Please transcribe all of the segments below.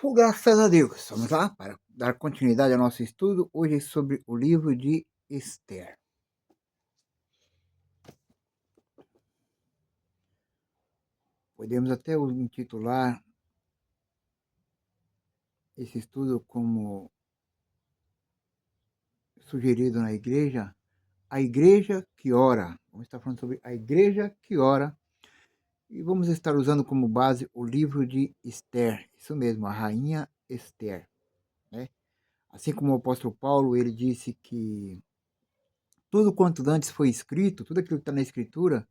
Graças a Deus. Vamos lá para dar continuidade ao nosso estudo. Hoje é sobre o livro de Esther. Podemos até intitular esse estudo como sugerido na igreja, a igreja que ora. Vamos estar falando sobre a igreja que ora. E vamos estar usando como base o livro de Esther. Isso mesmo, a rainha Esther, né? Assim como o apóstolo Paulo, ele disse que tudo quanto antes foi escrito, tudo aquilo que está na escritura,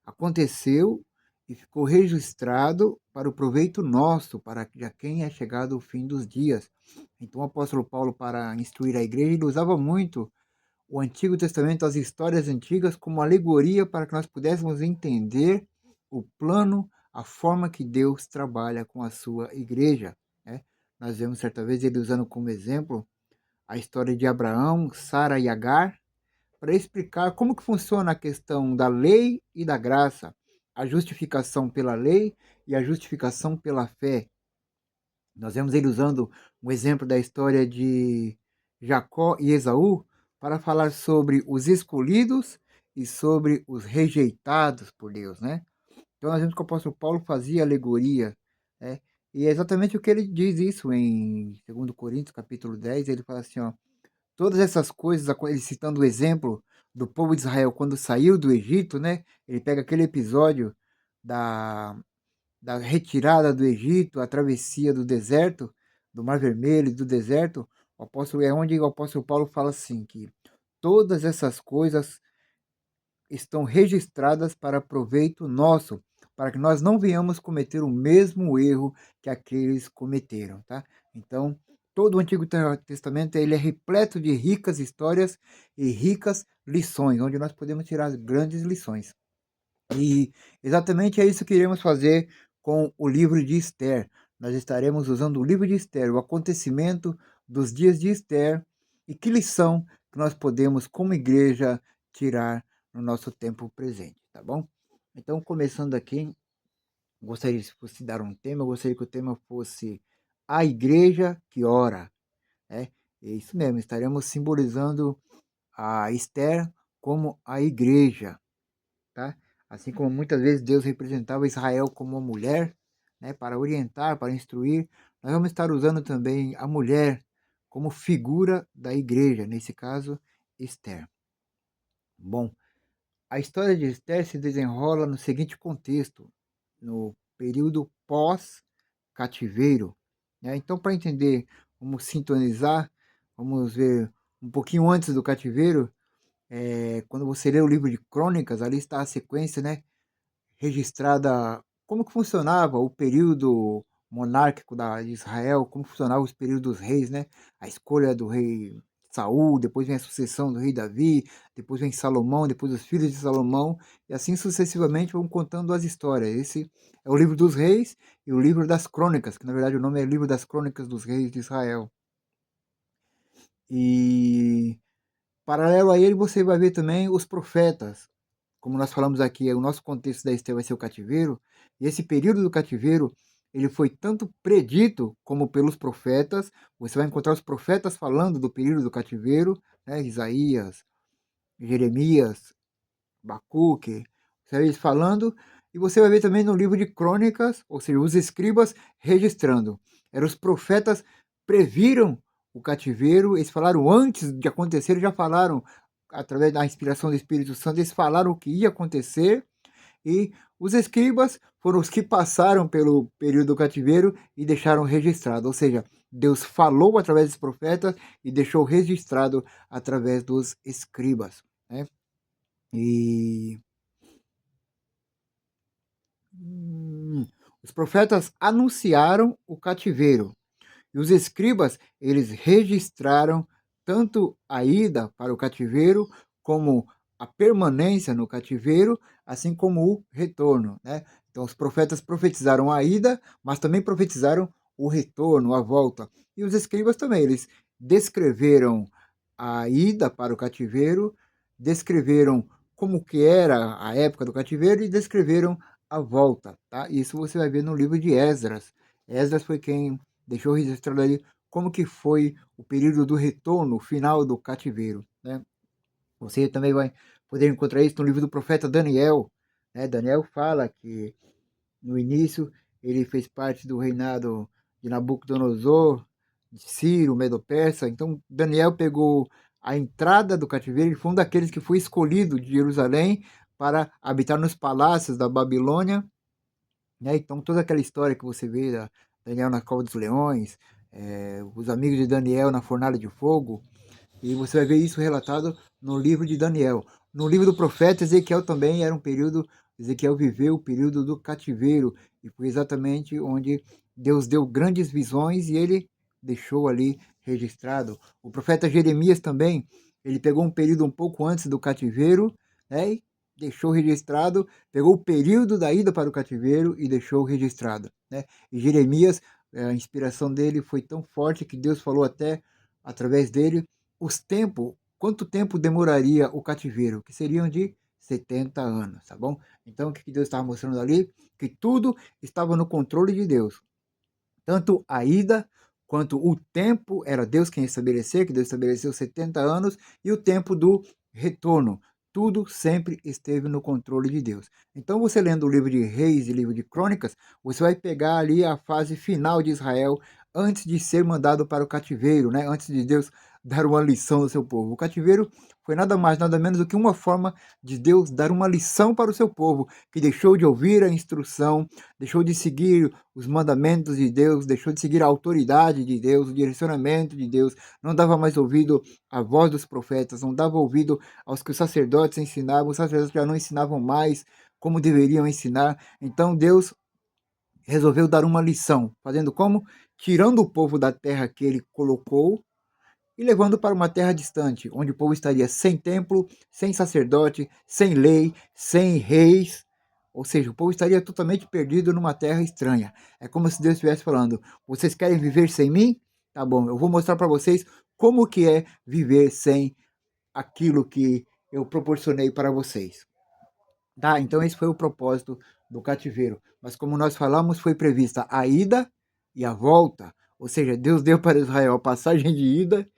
aconteceu e ficou registrado para o proveito nosso, para já quem é chegado o fim dos dias. Então o apóstolo Paulo, para instruir a igreja, ele usava muito o Antigo Testamento, as histórias antigas, como alegoria para que nós pudéssemos entender o plano, a forma que Deus trabalha com a sua igreja, né? Nós vemos certa vez ele usando como exemplo a história de Abraão, Sara e Agar, para explicar como que funciona a questão da lei e da graça, a justificação pela lei e a justificação pela fé. Nós vemos ele usando um exemplo da história de Jacó e Esaú para falar sobre os escolhidos e sobre os rejeitados por Deus, né? Então nós vemos que o apóstolo Paulo fazia alegoria, né? E é exatamente o que ele diz isso em 2 Coríntios, capítulo 10, ele fala assim, ó, todas essas coisas, ele citando o exemplo do povo de Israel quando saiu do Egito, né? Ele pega aquele episódio da, da retirada do Egito, a travessia do deserto, do Mar Vermelho, do deserto. O apóstolo, é onde o apóstolo Paulo fala assim, que todas essas coisas estão registradas para proveito nosso, para que nós não venhamos cometer o mesmo erro que aqueles cometeram, tá? Então, todo o Antigo Testamento ele é repleto de ricas histórias e ricas lições, onde nós podemos tirar grandes lições. E exatamente é isso que iremos fazer com o livro de Esther. Nós estaremos usando o livro de Esther, o acontecimento dos dias de Esther e que lição que nós podemos, como igreja, tirar no nosso tempo presente, tá bom? Então, começando aqui, gostaria, se fosse dar um tema, eu gostaria que o tema fosse a igreja que ora, né? É isso mesmo, estaremos simbolizando a Esther como a igreja, tá? Assim como muitas vezes Deus representava Israel como uma mulher, né, para orientar, para instruir, nós vamos estar usando também a mulher como figura da igreja, nesse caso, Esther. Bom, a história de Esther se desenrola no seguinte contexto, no período pós-cativeiro, né? Então, para entender, vamos sintonizar, vamos ver um pouquinho antes do cativeiro, quando você lê o livro de Crônicas, ali está a sequência, né? Registrada como que funcionava o período monárquico de Israel, como funcionava os períodos dos reis, né? A escolha do rei Saul, depois vem a sucessão do rei Davi, depois vem Salomão, depois os filhos de Salomão, e assim sucessivamente vão contando as histórias. Esse é o livro dos reis e o livro das crônicas, que na verdade o nome é livro das crônicas dos reis de Israel. E paralelo a ele você vai ver também os profetas, como nós falamos aqui, o nosso contexto da Esther vai ser o cativeiro, e esse período do cativeiro, ele foi tanto predito como pelos profetas. Você vai encontrar os profetas falando do período do cativeiro, né? Isaías, Jeremias, Bacuque, você vai eles falando, e você vai ver também no livro de Crônicas, ou seja, os escribas registrando. Eram os profetas previram o cativeiro, eles falaram antes de acontecer, eles já falaram através da inspiração do Espírito Santo, eles falaram o que ia acontecer, e os escribas foram os que passaram pelo período do cativeiro e deixaram registrado, ou seja, Deus falou através dos profetas e deixou registrado através dos escribas, né? E os profetas anunciaram o cativeiro e os escribas eles registraram tanto a ida para o cativeiro como a permanência no cativeiro, assim como o retorno, né? Então os profetas profetizaram a ida, mas também profetizaram o retorno, a volta. E os escribas também, eles descreveram a ida para o cativeiro, descreveram como que era a época do cativeiro e descreveram a volta, tá? Isso você vai ver no livro de Esdras. Esdras foi quem deixou registrado ali como que foi o período do retorno, o final do cativeiro, né? Você também vai poder encontrar isso no livro do profeta Daniel, né? Daniel fala que no início ele fez parte do reinado de Nabucodonosor, de Ciro, Medo-Persa. Então Daniel pegou a entrada do cativeiro, ele foi um daqueles que foi escolhido de Jerusalém para habitar nos palácios da Babilônia, né? Então toda aquela história que você vê da Daniel na cova dos leões, os amigos de Daniel na fornalha de fogo, e você vai ver isso relatado no livro de Daniel. No livro do profeta Ezequiel também era um período, Ezequiel viveu o período do cativeiro, e foi exatamente onde Deus deu grandes visões e ele deixou ali registrado. O profeta Jeremias também, ele pegou um período um pouco antes do cativeiro, né, e deixou registrado, pegou o período da ida para o cativeiro e deixou registrado, né? E Jeremias, a inspiração dele foi tão forte que Deus falou até através dele quanto tempo demoraria o cativeiro, que seriam de 70 anos, tá bom? Então, o que Deus estava mostrando ali? Que tudo estava no controle de Deus. Tanto a ida quanto o tempo, era Deus quem estabeleceu, que Deus estabeleceu 70 anos, e o tempo do retorno. Tudo sempre esteve no controle de Deus. Então, você lendo o livro de Reis e livro de Crônicas, você vai pegar ali a fase final de Israel antes de ser mandado para o cativeiro, né? Antes de Deus dar uma lição ao seu povo. O cativeiro foi nada mais, nada menos do que uma forma de Deus dar uma lição para o seu povo, que deixou de ouvir a instrução, deixou de seguir os mandamentos de Deus, deixou de seguir a autoridade de Deus, o direcionamento de Deus, não dava mais ouvido à voz dos profetas, não dava ouvido aos que os sacerdotes ensinavam, os sacerdotes já não ensinavam mais como deveriam ensinar. Então Deus resolveu dar uma lição, fazendo como? Tirando o povo da terra que ele colocou e levando para uma terra distante, onde o povo estaria sem templo, sem sacerdote, sem lei, sem reis, ou seja, o povo estaria totalmente perdido numa terra estranha. É como se Deus estivesse falando: vocês querem viver sem mim? Tá bom, eu vou mostrar para vocês como que é viver sem aquilo que eu proporcionei para vocês. Tá? Então esse foi o propósito do cativeiro. Mas como nós falamos, foi prevista a ida e a volta. Ou seja, Deus deu para Israel a passagem de ida,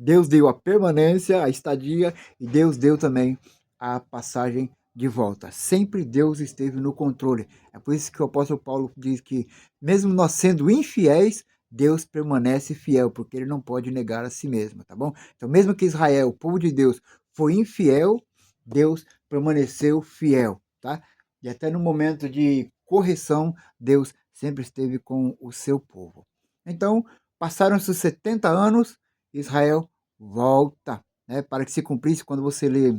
Deus deu a permanência, a estadia, e Deus deu também a passagem de volta. Sempre Deus esteve no controle. É por isso que o apóstolo Paulo diz que, mesmo nós sendo infiéis, Deus permanece fiel, porque ele não pode negar a si mesmo, tá bom? Então, mesmo que Israel, o povo de Deus, foi infiel, Deus permaneceu fiel, tá? E até no momento de correção, Deus sempre esteve com o seu povo. Então, passaram-se os 70 anos, Israel volta, né, para que se cumprisse. Quando você lê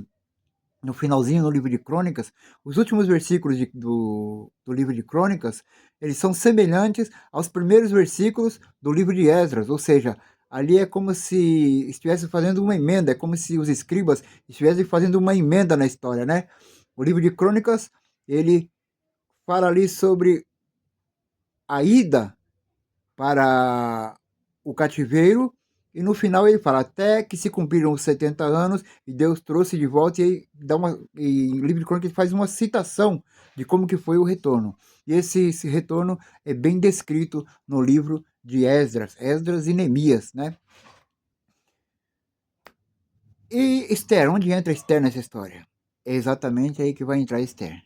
no finalzinho no livro de Crônicas, os últimos versículos do livro de Crônicas, eles são semelhantes aos primeiros versículos do livro de Esdras, ou seja, ali é como se estivesse fazendo uma emenda, é como se os escribas estivessem fazendo uma emenda na história, né? O livro de Crônicas, ele fala ali sobre a ida para o cativeiro, e no final ele fala, até que se cumpriram os 70 anos, e Deus trouxe de volta, e o livro de Crônicas faz uma citação de como que foi o retorno. E esse retorno é bem descrito no livro de Esdras e Neemias, né? E Esther, onde entra Esther nessa história? É exatamente aí que vai entrar Esther.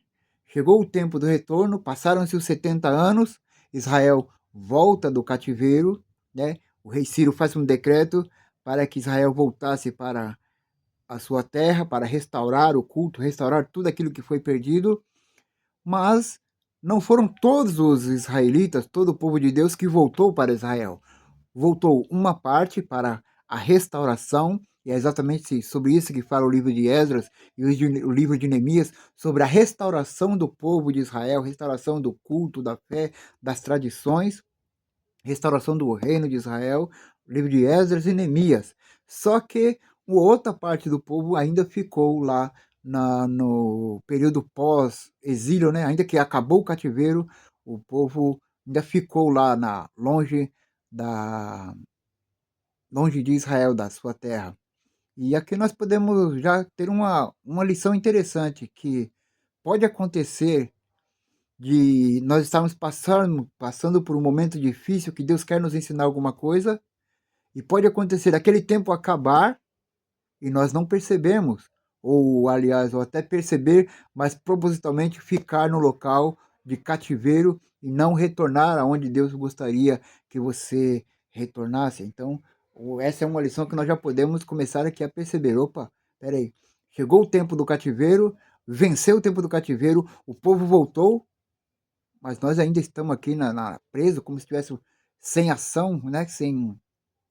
Chegou o tempo do retorno, passaram-se os 70 anos, Israel volta do cativeiro, né? O rei Ciro faz um decreto para que Israel voltasse para a sua terra, para restaurar o culto, restaurar tudo aquilo que foi perdido, mas não foram todos os israelitas, todo o povo de Deus que voltou para Israel. Voltou uma parte para a restauração, e é exatamente sobre isso que fala o livro de Esdras e o livro de Neemias, sobre a restauração do povo de Israel, restauração do culto, da fé, das tradições, restauração do reino de Israel, o livro de Esdras e Neemias. Só que uma outra parte do povo ainda ficou lá no período pós-exílio, né? Ainda que acabou o cativeiro, o povo ainda ficou lá da, longe de Israel, da sua terra. E aqui nós podemos já ter uma lição interessante, que pode acontecer de nós estarmos passando por um momento difícil, que Deus quer nos ensinar alguma coisa, e pode acontecer aquele tempo acabar e nós não percebemos, ou aliás, ou até perceber, mas propositalmente ficar no local de cativeiro e não retornar aonde Deus gostaria que você retornasse. Então, essa é uma lição que nós já podemos começar aqui a perceber. Opa, peraí, chegou o tempo do cativeiro, venceu o tempo do cativeiro, o povo voltou, mas nós ainda estamos aqui preso, como se estivesse sem ação, né? Sem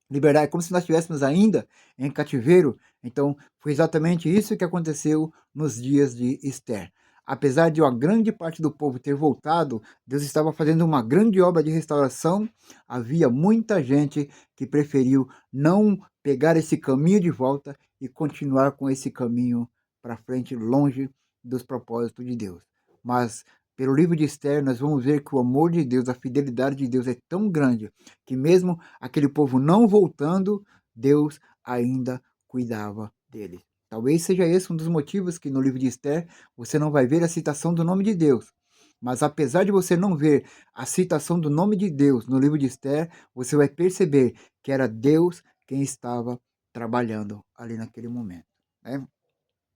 liberdade, como se nós estivéssemos ainda em cativeiro. Então, foi exatamente isso que aconteceu nos dias de Esther. Apesar de uma grande parte do povo ter voltado, Deus estava fazendo uma grande obra de restauração. Havia muita gente que preferiu não pegar esse caminho de volta e continuar com esse caminho para frente, longe dos propósitos de Deus. Mas pelo livro de Esther, nós vamos ver que o amor de Deus, a fidelidade de Deus é tão grande que mesmo aquele povo não voltando, Deus ainda cuidava deles. Talvez seja esse um dos motivos que no livro de Esther você não vai ver a citação do nome de Deus. Mas apesar de você não ver a citação do nome de Deus no livro de Esther, você vai perceber que era Deus quem estava trabalhando ali naquele momento, né?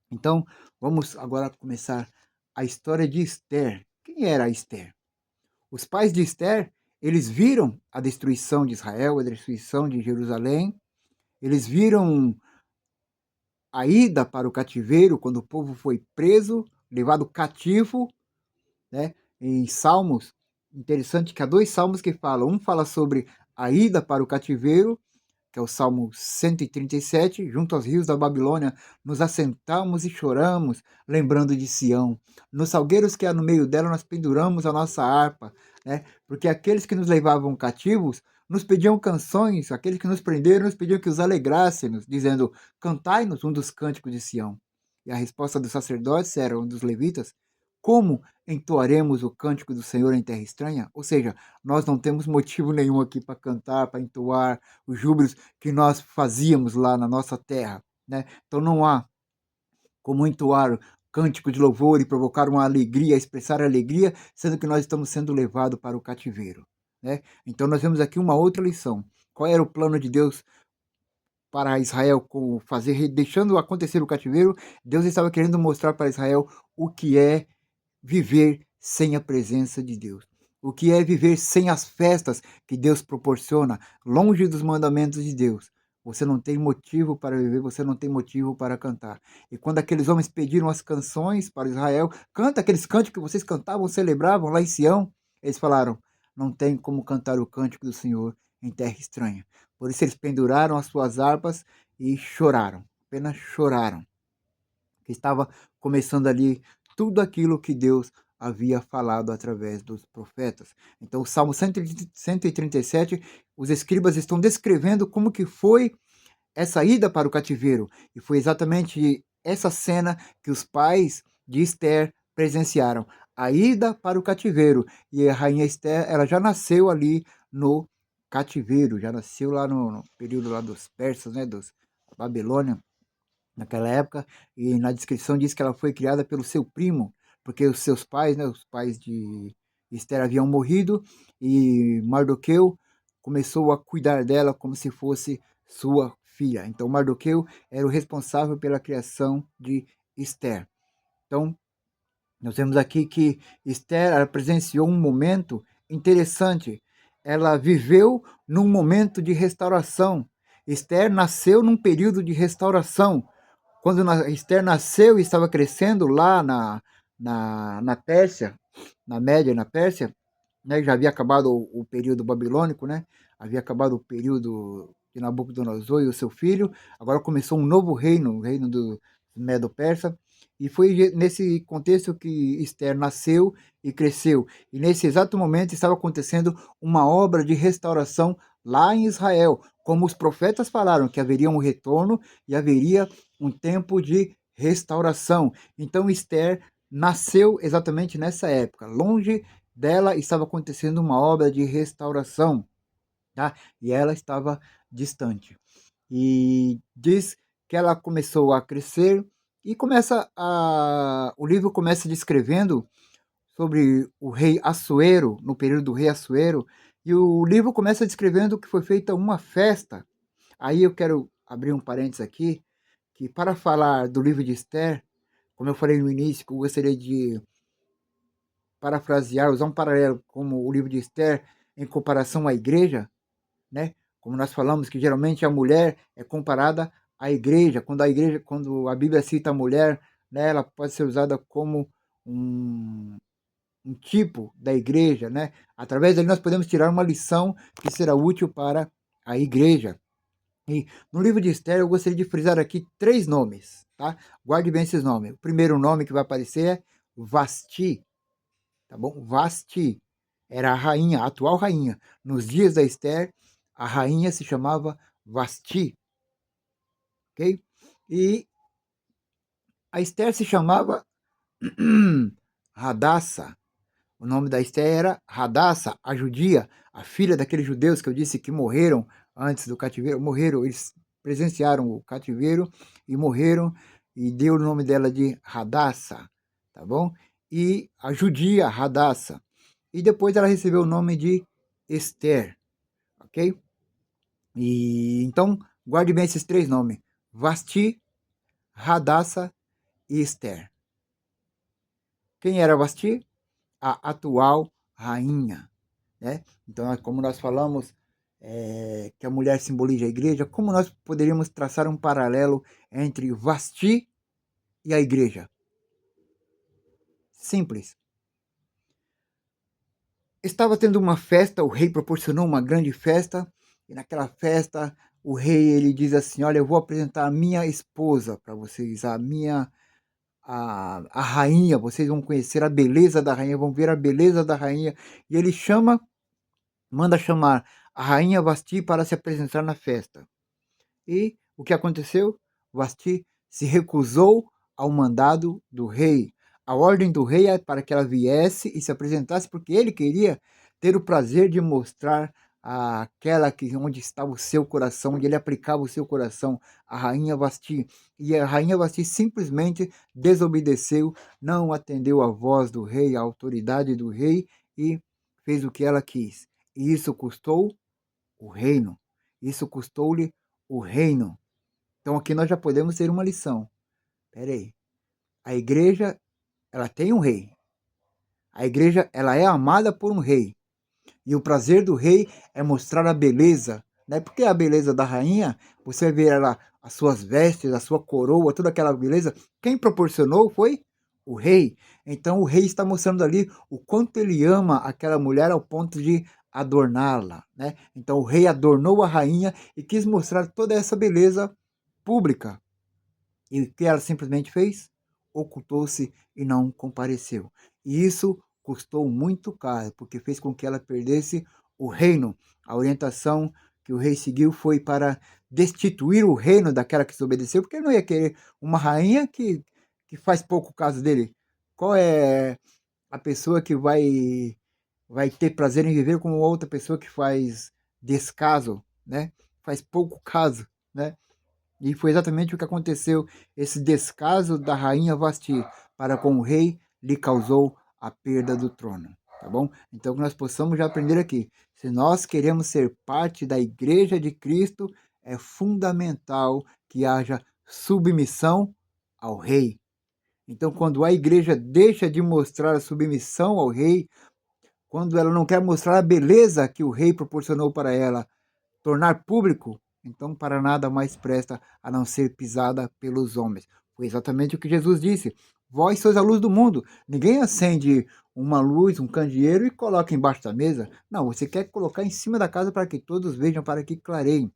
Então, vamos agora começar a história de Esther. Quem era Esther? Os pais de Esther, eles viram a destruição de Israel, a destruição de Jerusalém, eles viram a ida para o cativeiro, quando o povo foi preso, levado cativo, né? Em Salmos, interessante que há dois salmos que falam, um fala sobre a ida para o cativeiro, que é o Salmo 137, junto aos rios da Babilônia, nos assentamos e choramos, lembrando de Sião. Nos salgueiros que há no meio dela, nós penduramos a nossa harpa, né? Porque aqueles que nos levavam cativos nos pediam canções, aqueles que nos prenderam nos pediam que os alegrássemos, dizendo, cantai-nos um dos cânticos de Sião. E a resposta dos sacerdotes era, um dos levitas, como entoaremos o cântico do Senhor em terra estranha? Ou seja, nós não temos motivo nenhum aqui para cantar, para entoar os júbilos que nós fazíamos lá na nossa terra, né? Então não há como entoar cântico de louvor e provocar uma alegria, expressar alegria, sendo que nós estamos sendo levados para o cativeiro, né? Então nós vemos aqui uma outra lição. Qual era o plano de Deus para Israel com fazer, deixando acontecer o cativeiro? Deus estava querendo mostrar para Israel o que é viver sem a presença de Deus. O que é viver sem as festas que Deus proporciona, longe dos mandamentos de Deus. Você não tem motivo para viver, você não tem motivo para cantar. E quando aqueles homens pediram as canções para Israel, canta aqueles cânticos que vocês cantavam, celebravam lá em Sião, eles falaram, não tem como cantar o cântico do Senhor em terra estranha. Por isso eles penduraram as suas harpas e choraram, apenas choraram, que estava começando ali tudo aquilo que Deus havia falado através dos profetas. Então, o Salmo 137, os escribas estão descrevendo como que foi essa ida para o cativeiro. E foi exatamente essa cena que os pais de Esther presenciaram. A ida para o cativeiro. E a rainha Esther, ela já nasceu ali no cativeiro, já nasceu lá no período lá dos persas, né, dos Babilônia, naquela época, e na descrição diz que ela foi criada pelo seu primo, porque os seus pais, né, os pais de Esther haviam morrido, e Mardoqueu começou a cuidar dela como se fosse sua filha. Então Mardoqueu era o responsável pela criação de Esther. Então, nós vemos aqui que Esther presenciou um momento interessante. Ela viveu num momento de restauração. Esther nasceu num período de restauração. Quando Esther nasceu e estava crescendo lá na Pérsia, na Média, na Pérsia, né, já havia acabado o período babilônico, né? Havia acabado o período de Nabucodonosor e o seu filho. Agora começou um novo reino, o reino do Medo-Persa. E foi nesse contexto que Esther nasceu e cresceu. E nesse exato momento estava acontecendo uma obra de restauração lá em Israel. Como os profetas falaram que haveria um retorno e haveria um tempo de restauração. Então Esther nasceu exatamente nessa época. Longe dela estava acontecendo uma obra de restauração, tá? E ela estava distante. E diz que ela começou a crescer e o livro começa descrevendo sobre o rei Assuero, no período do rei Assuero, e o livro começa descrevendo que foi feita uma festa. Aí eu quero abrir um parênteses aqui, que para falar do livro de Esther, como eu falei no início, que eu gostaria de parafrasear, usar um paralelo como o livro de Esther em comparação à igreja, né? Como nós falamos que geralmente a mulher é comparada à igreja, quando a Bíblia cita a mulher, né, ela pode ser usada como um, um tipo da igreja, né? Através dele nós podemos tirar uma lição que será útil para a igreja. E no livro de Esther eu gostaria de frisar aqui 3 nomes, tá? Guarde bem esses nomes. O primeiro nome que vai aparecer é Vasti, tá bom? Vasti era a rainha, a atual rainha. Nos dias da Esther, a rainha se chamava Vasti, ok? E a Esther se chamava Radassa. O nome da Esther era Radassa, a judia, a filha daqueles judeus que eu disse que morreram antes do cativeiro. Morreram, eles presenciaram o cativeiro e morreram, e deu o nome dela de Radassa, tá bom? E a judia Radassa. E depois ela recebeu o nome de Esther, ok? E então, guarde bem esses 3 nomes: Vasti, Radassa e Esther. Quem era Vasti? A atual rainha, né? Então, como nós falamos que a mulher simboliza a igreja, como nós poderíamos traçar um paralelo entre Vasti e a igreja? Simples. Estava tendo uma festa, o rei proporcionou uma grande festa, e naquela festa o rei ele diz assim: olha, eu vou apresentar a minha esposa para vocês, a rainha, vocês vão conhecer a beleza da rainha, vão ver a beleza da rainha. E ele manda chamar a rainha Vasti para se apresentar na festa. E o que aconteceu? Vasti se recusou ao mandado do rei. A ordem do rei é para que ela viesse e se apresentasse, porque ele queria ter o prazer de mostrar aquela que onde estava o seu coração, onde ele aplicava o seu coração, a rainha Vasti. E a rainha Vasti simplesmente desobedeceu, não atendeu a voz do rei, a autoridade do rei, e fez o que ela quis. E isso custou o reino. Isso custou-lhe o reino. Então aqui nós já podemos ter uma lição. Espera aí. A igreja, ela tem um rei. A igreja, ela é amada por um rei. E o prazer do rei é mostrar a beleza, né? Porque a beleza da rainha, você vê ela, as suas vestes, a sua coroa, toda aquela beleza, quem proporcionou foi o rei. Então o rei está mostrando ali o quanto ele ama aquela mulher ao ponto de adorná-la, né? Então o rei adornou a rainha e quis mostrar toda essa beleza pública. E o que ela simplesmente fez? Ocultou-se e não compareceu. E isso custou muito caro, porque fez com que ela perdesse o reino. A orientação que o rei seguiu foi para destituir o reino daquela que desobedeceu, porque ele não ia querer uma rainha que faz pouco caso dele. Qual é a pessoa que vai ter prazer em viver com outra pessoa que faz descaso, né? Faz pouco caso, né? E foi exatamente o que aconteceu. Esse descaso da rainha Vasti para com o rei lhe causou a perda do trono. Tá bom? Então, que nós possamos já aprender aqui. Se nós queremos ser parte da igreja de Cristo, é fundamental que haja submissão ao rei. Então, quando a igreja deixa de mostrar a submissão ao rei, quando ela não quer mostrar a beleza que o rei proporcionou para ela, tornar público, então para nada mais presta a não ser pisada pelos homens. Foi exatamente o que Jesus disse: vós sois a luz do mundo. Ninguém acende uma luz, um candeeiro e coloca embaixo da mesa. Não, você quer colocar em cima da casa para que todos vejam, para que clareiem.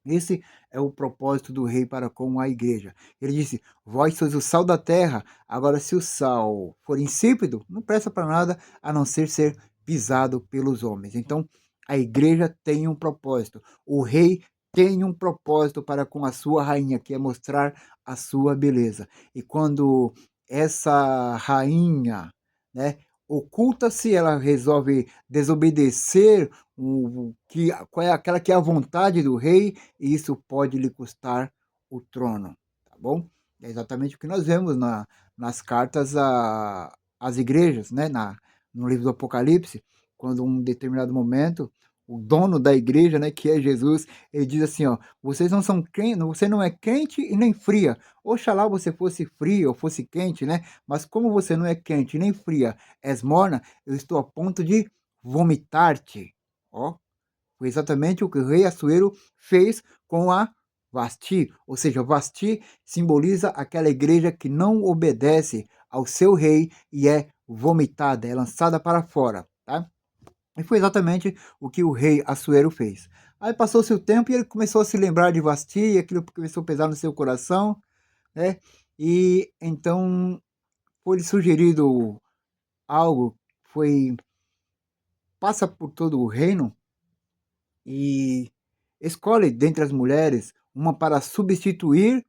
Esse é o propósito do rei para com a igreja. Ele disse: vós sois o sal da terra. Agora, se o sal for insípido, não presta para nada a não ser pisado pelos homens. Então, a igreja tem um propósito. O rei tem um propósito para com a sua rainha, que é mostrar a sua beleza. E quando essa rainha, né, oculta-se, ela resolve desobedecer qual é aquela que é a vontade do rei, e isso pode lhe custar o trono, tá bom? É exatamente o que nós vemos nas cartas as igrejas, né, no livro do Apocalipse, quando um determinado momento o dono da igreja, né, que é Jesus, ele diz assim, ó, vocês não são quente, você não é quente e nem fria. Oxalá você fosse fria ou fosse quente, né? Mas como você não é quente nem fria, és morna, eu estou a ponto de vomitar-te. Ó, foi exatamente o que o rei Assuero fez com a Vasti, ou seja, Vasti simboliza aquela igreja que não obedece ao seu rei e é vomitada, é lançada para fora, tá? E foi exatamente o que o rei Assuero fez. Aí passou-se o tempo e ele começou a se lembrar de Vasti, e aquilo começou a pesar no seu coração, né? E então foi sugerido algo, foi passa por todo o reino e escolhe dentre as mulheres uma para substituir,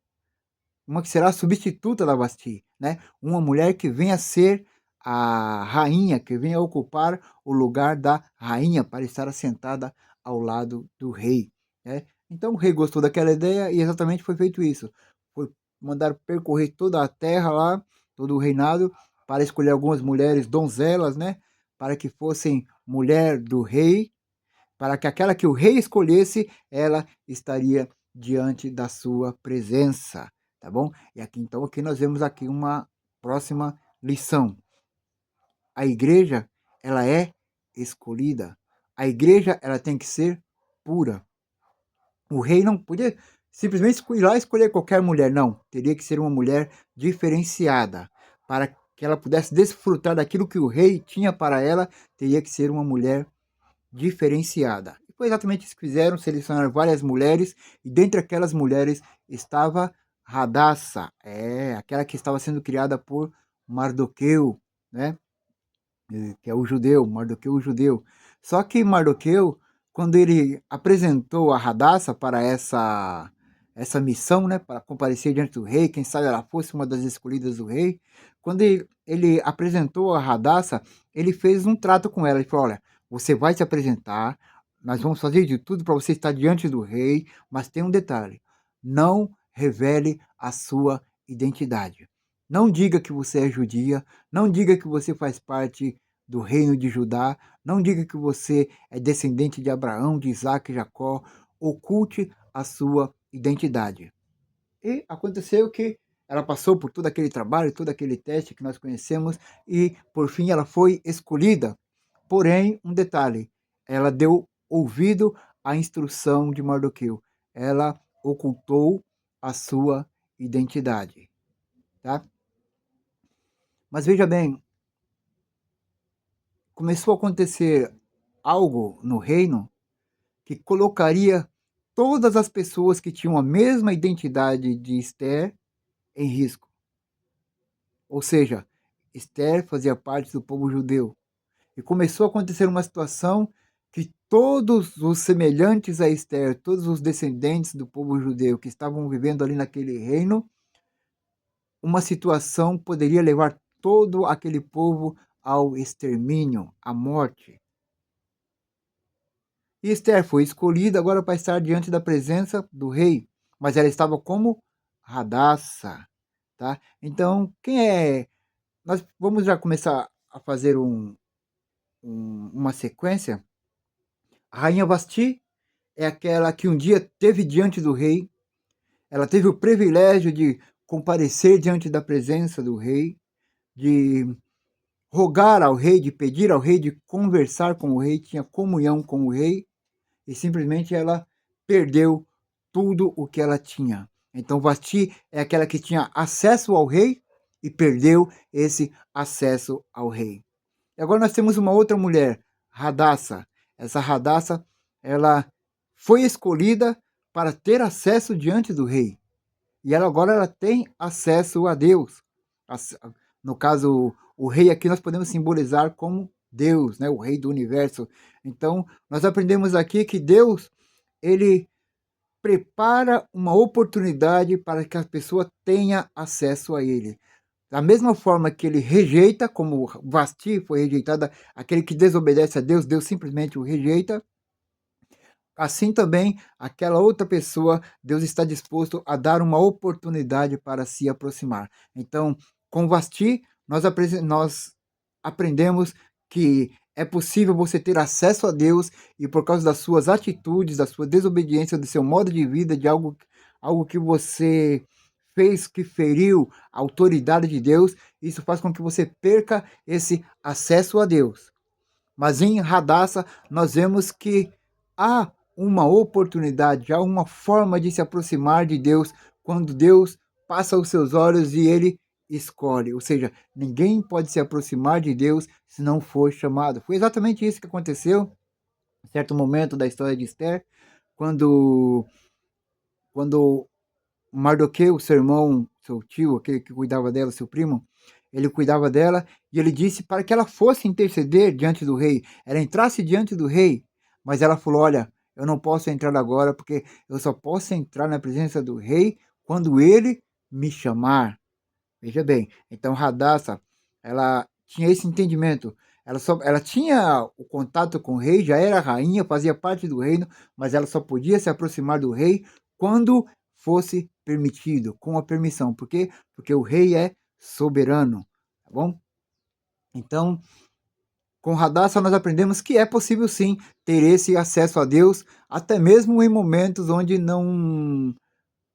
uma que será a substituta da Vasti, né? Uma mulher que venha a ser a rainha, que venha a ocupar o lugar da rainha para estar assentada ao lado do rei, né? Então o rei gostou daquela ideia e exatamente foi feito isso. Foi mandar percorrer toda a terra lá, todo o reinado, para escolher algumas mulheres donzelas, né? Para que fossem mulher do rei, para que aquela que o rei escolhesse, ela estaria diante da sua presença, tá bom? E aqui então aqui nós vemos aqui uma próxima lição. A igreja, ela é escolhida. A igreja, ela tem que ser pura. O rei não podia simplesmente ir lá e escolher qualquer mulher, não. Teria que ser uma mulher diferenciada. Para que ela pudesse desfrutar daquilo que o rei tinha para ela, teria que ser uma mulher diferenciada. E foi exatamente isso que fizeram, selecionaram várias mulheres, e dentre aquelas mulheres estava Radassa, aquela que estava sendo criada por Mardoqueu, né? Que é o judeu, Mardoqueu o judeu. Só que Mardoqueu, quando ele apresentou a Radassa para essa missão, né, para comparecer diante do rei, quem sabe ela fosse uma das escolhidas do rei, quando ele apresentou a Radassa, ele fez um trato com ela, ele falou, olha, você vai se apresentar, nós vamos fazer de tudo para você estar diante do rei, mas tem um detalhe, não revele a sua identidade. Não diga que você é judia, não diga que você faz parte do reino de Judá, não diga que você é descendente de Abraão, de Isaac e Jacó, oculte a sua identidade. E aconteceu que ela passou por todo aquele trabalho, todo aquele teste que nós conhecemos e, por fim, ela foi escolhida. Porém, um detalhe, ela deu ouvido à instrução de Mardoqueu. Ela ocultou a sua identidade, tá? Mas veja bem, começou a acontecer algo no reino que colocaria todas as pessoas que tinham a mesma identidade de Esther em risco. Ou seja, Esther fazia parte do povo judeu. E começou a acontecer uma situação que todos os semelhantes a Esther, todos os descendentes do povo judeu que estavam vivendo ali naquele reino, uma situação poderia levar todo aquele povo ao extermínio, à morte. E Esther foi escolhida agora para estar diante da presença do rei, mas ela estava como Radassa, tá? Então, quem é... Nós vamos já começar a fazer uma sequência. A rainha Vasti é aquela que um dia teve diante do rei, ela teve o privilégio de comparecer diante da presença do rei, de rogar ao rei, de pedir ao rei, de conversar com o rei, tinha comunhão com o rei, e simplesmente ela perdeu tudo o que ela tinha. Então Vasti é aquela que tinha acesso ao rei e perdeu esse acesso ao rei. E agora nós temos uma outra mulher, Radassa. Essa Radassa, ela foi escolhida para ter acesso diante do rei. E ela agora ela tem acesso a Deus. No caso, o rei aqui nós podemos simbolizar como Deus, né? O rei do universo. Então, nós aprendemos aqui que Deus, ele prepara uma oportunidade para que a pessoa tenha acesso a ele. Da mesma forma que ele rejeita, como Vasti foi rejeitada, aquele que desobedece a Deus, Deus simplesmente o rejeita. Assim também, aquela outra pessoa, Deus está disposto a dar uma oportunidade para se aproximar. Então, com Vasti, nós aprendemos que é possível você ter acesso a Deus e por causa das suas atitudes, da sua desobediência, do seu modo de vida, de algo que você fez que feriu a autoridade de Deus, isso faz com que você perca esse acesso a Deus. Mas em Radassa nós vemos que há uma oportunidade, há uma forma de se aproximar de Deus quando Deus passa os seus olhos e ele escolhe. Ou seja, ninguém pode se aproximar de Deus se não for chamado. Foi exatamente isso que aconteceu em certo momento da história de Esther, quando Mardoqueu, seu irmão, seu tio, aquele que cuidava dela, seu primo, ele cuidava dela e ele disse para que ela fosse interceder diante do rei. Ela entrasse diante do rei, mas ela falou: Olha, eu não posso entrar agora porque eu só posso entrar na presença do rei quando ele me chamar. Veja bem, então Radassa, ela tinha esse entendimento. Ela tinha o contato com o rei, já era rainha, fazia parte do reino, mas ela só podia se aproximar do rei quando fosse permitido, com a permissão. Por quê? Porque o rei é soberano, tá bom? Então, com Radassa nós aprendemos que é possível sim ter esse acesso a Deus, até mesmo em momentos onde não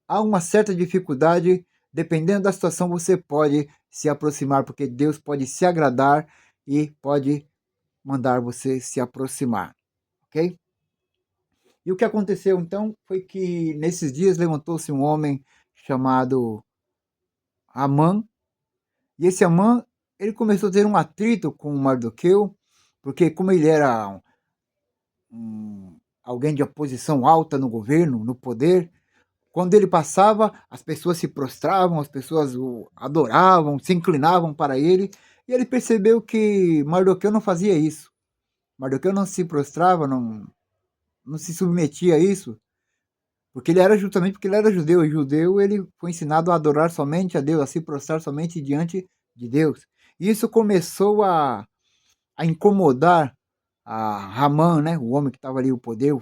há uma certa dificuldade, dependendo da situação, você pode se aproximar, porque Deus pode se agradar e pode mandar você se aproximar, ok? E o que aconteceu então foi que nesses dias levantou-se um homem chamado Amã, e esse Amã, ele começou a ter um atrito com Mardoqueu, porque como ele era alguém de posição alta no governo, no poder, quando ele passava, as pessoas se prostravam, as pessoas o adoravam, se inclinavam para ele, e ele percebeu que Mardoqueu não fazia isso. Mardoqueu não se prostrava, não se submetia a isso, porque ele era justamente porque ele era judeu, e judeu ele foi ensinado a adorar somente a Deus, a se prostrar somente diante de Deus. E isso começou a incomodar a Ramã, né, o homem que estava ali, o poder,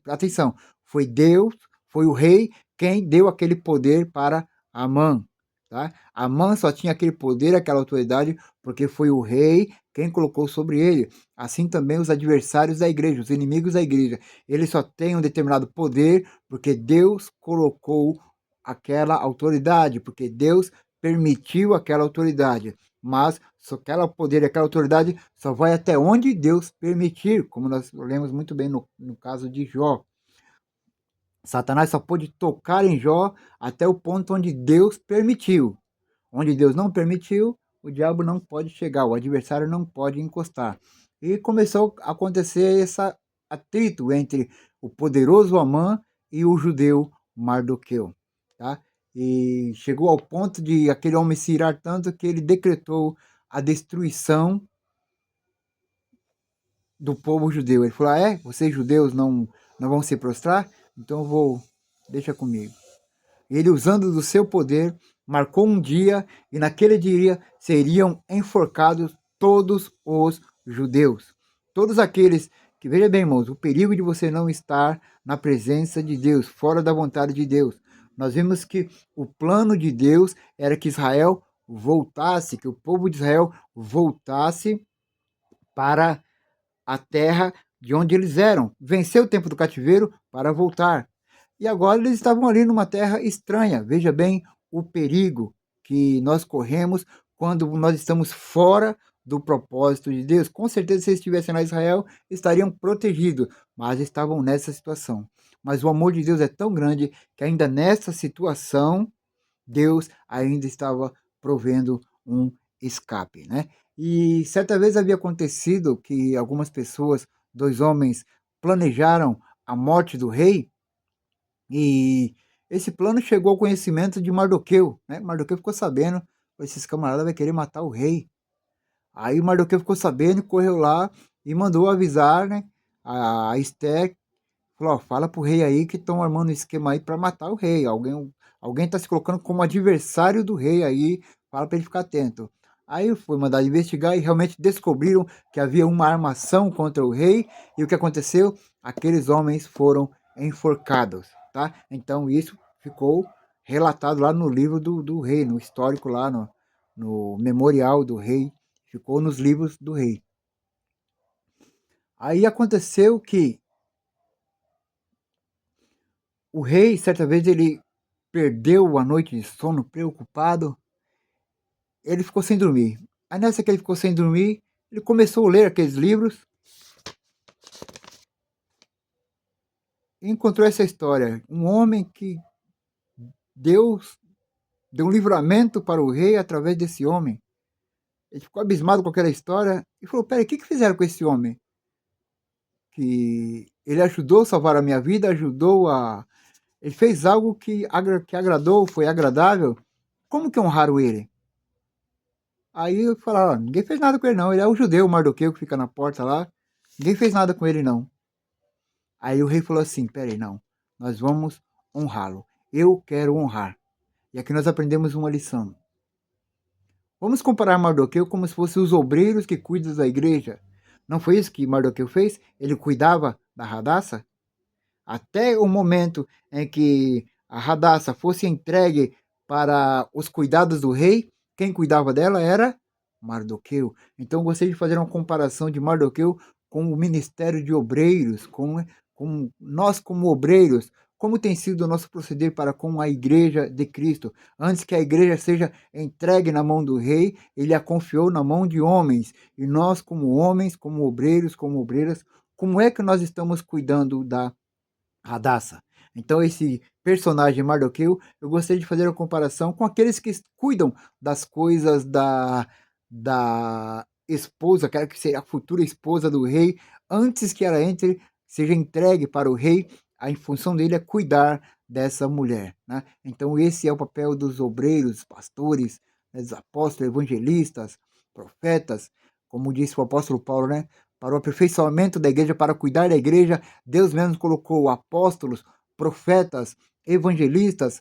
atenção, foi Deus, foi o rei quem deu aquele poder para Amã, tá? Amã só tinha aquele poder, aquela autoridade, porque foi o rei quem colocou sobre ele. Assim também os adversários da igreja, os inimigos da igreja, eles só têm um determinado poder porque Deus colocou aquela autoridade, porque Deus permitiu aquela autoridade, mas só aquela poder e aquela autoridade só vai até onde Deus permitir, como nós lemos muito bem no caso de Jó. Satanás só pôde tocar em Jó até o ponto onde Deus permitiu. Onde Deus não permitiu, o diabo não pode chegar, o adversário não pode encostar. E começou a acontecer esse atrito entre o poderoso Amã e o judeu Mardoqueu, tá? E chegou ao ponto de aquele homem se irar tanto que ele decretou a destruição do povo judeu. Ele falou: ah, é? Vocês judeus não vão se prostrar? Então eu vou, deixa comigo. Ele, usando do seu poder, marcou um dia e naquele dia seriam enforcados todos os judeus. Todos aqueles que, veja bem, irmãos, o perigo de você não estar na presença de Deus, fora da vontade de Deus. Nós vimos que o plano de Deus era que Israel voltasse, que o povo de Israel voltasse para a terra de onde eles eram, vencer o tempo do cativeiro para voltar. E agora eles estavam ali numa terra estranha. Veja bem o perigo que nós corremos quando nós estamos fora do propósito de Deus. Com certeza, se eles estivessem lá em Israel, estariam protegidos, mas estavam nessa situação. Mas o amor de Deus é tão grande que ainda nessa situação, Deus ainda estava provendo um escape, né? E certa vez havia acontecido que algumas pessoas, dois homens, planejaram a morte do rei e esse plano chegou ao conhecimento de Mardoqueu, né? Mardoqueu ficou sabendo, esses camaradas vão querer matar o rei. Aí Mardoqueu ficou sabendo, correu lá e mandou avisar, né, a Esther. Falou: ó, fala pro rei aí que estão armando um esquema aí para matar o rei. Alguém tá se colocando como adversário do rei aí, fala para ele ficar atento. Aí foi mandado investigar e realmente descobriram que havia uma armação contra o rei. E o que aconteceu? Aqueles homens foram enforcados, tá? Então isso ficou relatado lá no livro do rei, no histórico lá, no memorial do rei. ficou nos livros do rei. Aí aconteceu que o rei, certa vez, ele perdeu a noite de sono, preocupado, ele ficou sem dormir. Aí nessa que ele ficou sem dormir, ele começou a ler aqueles livros e encontrou essa história. Um homem que Deus deu um livramento para o rei através desse homem. Ele ficou abismado com aquela história e falou, peraí, o que fizeram com esse homem? Que ele ajudou a salvar a minha vida, ajudou a... Ele fez algo que agradou, foi agradável. Como que honraram ele? Aí falaram, ninguém fez nada com ele não, ele é o judeu, o Mardoqueu que fica na porta lá. Ninguém fez nada com ele não. Aí o rei falou assim, peraí, não, nós vamos honrá-lo. Eu quero honrar. E aqui nós aprendemos uma lição. Vamos comparar Mardoqueu como se fossem os obreiros que cuidam da igreja. Não foi isso que Mardoqueu fez? Ele cuidava da Radassa? Até o momento em que a Radassa fosse entregue para os cuidados do rei, quem cuidava dela era Mardoqueu. Então gostaria de fazer uma comparação de Mardoqueu com o ministério de obreiros, com nós como obreiros, como tem sido o nosso proceder para com a igreja de Cristo. Antes que a igreja seja entregue na mão do rei, ele a confiou na mão de homens. E nós, como homens, como obreiros, como obreiras, como é que nós estamos cuidando da Radassa? Então, esse personagem Mardoqueu, eu gostaria de fazer a comparação com aqueles que cuidam das coisas da esposa, aquela que seria a futura esposa do rei, antes que ela seja entregue para o rei, a função dele é cuidar dessa mulher, né? Então, esse é o papel dos obreiros, pastores, né, dos apóstolos, evangelistas, profetas, como disse o apóstolo Paulo, né? Para o aperfeiçoamento da igreja, para cuidar da igreja, Deus mesmo colocou apóstolos, profetas, evangelistas,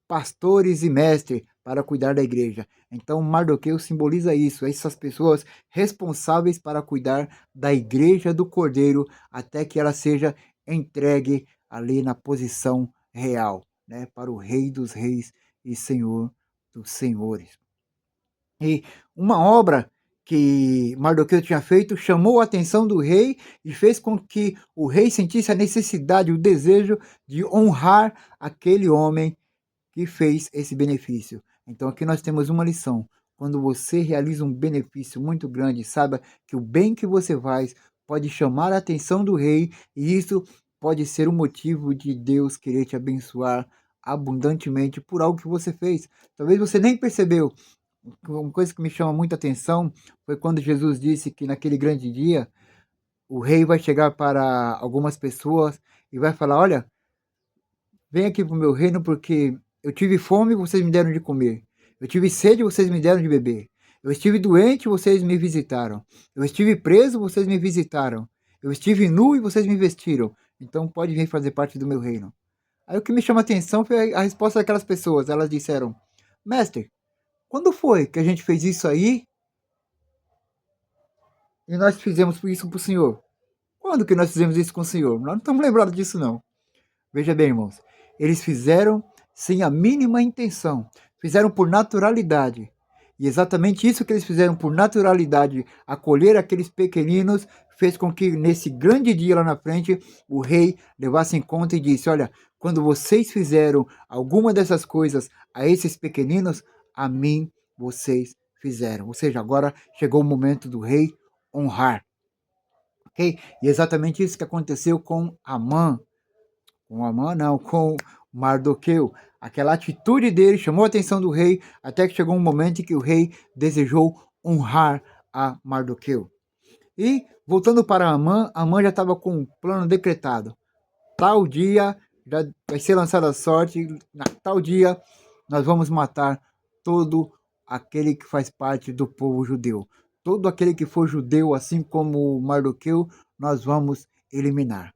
pastores e mestres para cuidar da igreja. Então, Mardoqueu simboliza isso, essas pessoas responsáveis para cuidar da igreja do Cordeiro até que ela seja entregue ali na posição real, né, para o Rei dos Reis e Senhor dos Senhores. E uma obra que Mardoqueu tinha feito chamou a atenção do rei e fez com que o rei sentisse a necessidade, o desejo de honrar aquele homem que fez esse benefício. Então aqui nós temos uma lição. Quando você realiza um benefício muito grande, saiba que o bem que você faz pode chamar a atenção do rei e isso pode ser um motivo de Deus querer te abençoar abundantemente por algo que você fez. Talvez você nem percebeu. Uma coisa que me chama muita atenção foi quando Jesus disse que naquele grande dia o rei vai chegar para algumas pessoas e vai falar, olha, vem aqui para o meu reino porque eu tive fome e vocês me deram de comer. Eu tive sede e vocês me deram de beber. Eu estive doente e vocês me visitaram. Eu estive preso e vocês me visitaram. Eu estive nu e vocês me vestiram. Então pode vir fazer parte do meu reino. Aí o que me chama a atenção foi a resposta daquelas pessoas. Elas disseram, mestre, quando foi que a gente fez isso aí e nós fizemos isso para o senhor? Quando que nós fizemos isso com o senhor? Nós não estamos lembrados disso não. Veja bem, irmãos, eles fizeram sem a mínima intenção, fizeram por naturalidade. E exatamente isso que eles fizeram por naturalidade, acolher aqueles pequeninos, fez com que nesse grande dia lá na frente, o rei levasse em conta e disse, olha, quando vocês fizeram alguma dessas coisas a esses pequeninos, a mim vocês fizeram. Ou seja, agora chegou o momento do rei honrar. Ok? E exatamente isso que aconteceu com Amã. Com Amã não, com Mardoqueu. Aquela atitude dele chamou a atenção do rei, até que chegou um momento em que o rei desejou honrar a Mardoqueu. E, voltando para Amã, Amã já estava com um plano decretado. Tal dia já vai ser lançada a sorte, na tal dia nós vamos matar todo aquele que faz parte do povo judeu. Todo aquele que for judeu, assim como Mardoqueu, nós vamos eliminar.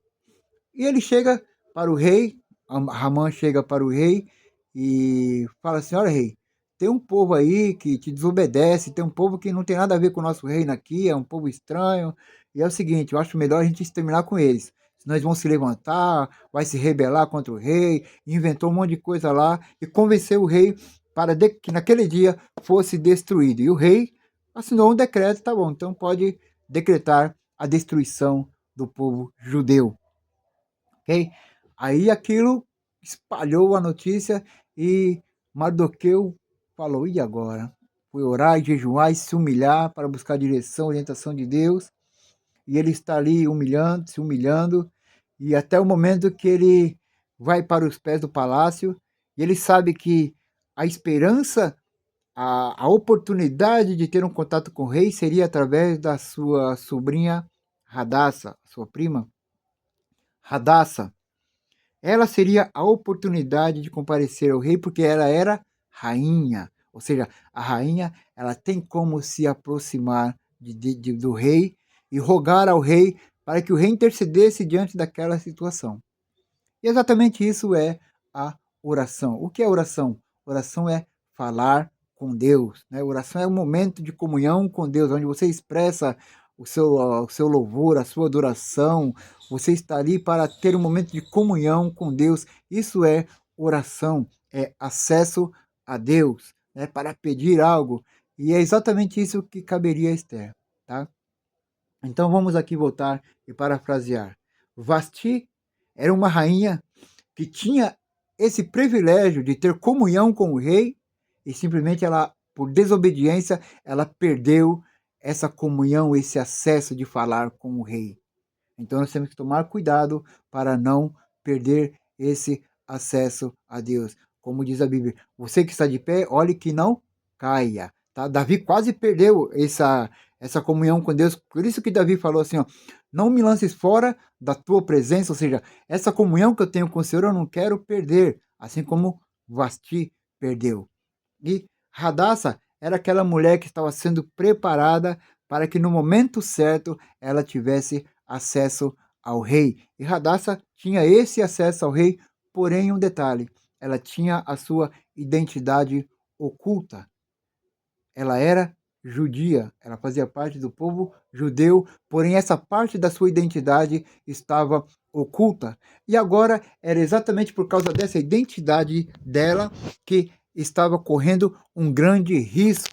E ele chega para o rei, Ramã chega para o rei e fala assim, olha rei, tem um povo aí que te desobedece, tem um povo que não tem nada a ver com o nosso reino aqui, é um povo estranho, e é o seguinte, eu acho melhor a gente exterminar com eles, senão eles vão se levantar, vai se rebelar contra o rei, inventou um monte de coisa lá, e convenceu o rei para que naquele dia fosse destruído. E o rei assinou um decreto, tá bom, então pode decretar a destruição do povo judeu, ok? Aí aquilo espalhou a notícia e Mardoqueu falou, e agora? Foi orar, jejuar e se humilhar para buscar direção, orientação de Deus, e ele está ali humilhando, se humilhando, e até o momento que ele vai para os pés do palácio, e ele sabe que a esperança, a oportunidade de ter um contato com o rei seria através da sua sobrinha Radassa, sua prima Radassa. Ela seria a oportunidade de comparecer ao rei, porque ela era rainha. Ou seja, a rainha ela tem como se aproximar do rei e rogar ao rei para que o rei intercedesse diante daquela situação. E exatamente isso é a oração. O que é oração? Oração é falar com Deus. Né? Oração é um momento de comunhão com Deus, onde você expressa o seu louvor, a sua adoração. Você está ali para ter um momento de comunhão com Deus. Isso é oração, é acesso a Deus, né? Para pedir algo. E é exatamente isso que caberia a Esther. Tá? Então vamos aqui voltar e parafrasear. Vasti era uma rainha que tinha esse privilégio de ter comunhão com o rei e simplesmente ela, por desobediência, ela perdeu essa comunhão, esse acesso de falar com o rei. Então nós temos que tomar cuidado para não perder esse acesso a Deus. Como diz a Bíblia, você que está de pé, olhe que não caia. Tá? Davi quase perdeu essa comunhão com Deus. Por isso que Davi falou assim, ó, não me lances fora da tua presença, ou seja, essa comunhão que eu tenho com o Senhor eu não quero perder, assim como Vasti perdeu. E Radassa era aquela mulher que estava sendo preparada para que no momento certo ela tivesse acesso ao rei. E Radassa tinha esse acesso ao rei, porém um detalhe, ela tinha a sua identidade oculta. Ela era judia, ela fazia parte do povo judeu, porém essa parte da sua identidade estava oculta. E agora era exatamente por causa dessa identidade dela que estava correndo um grande risco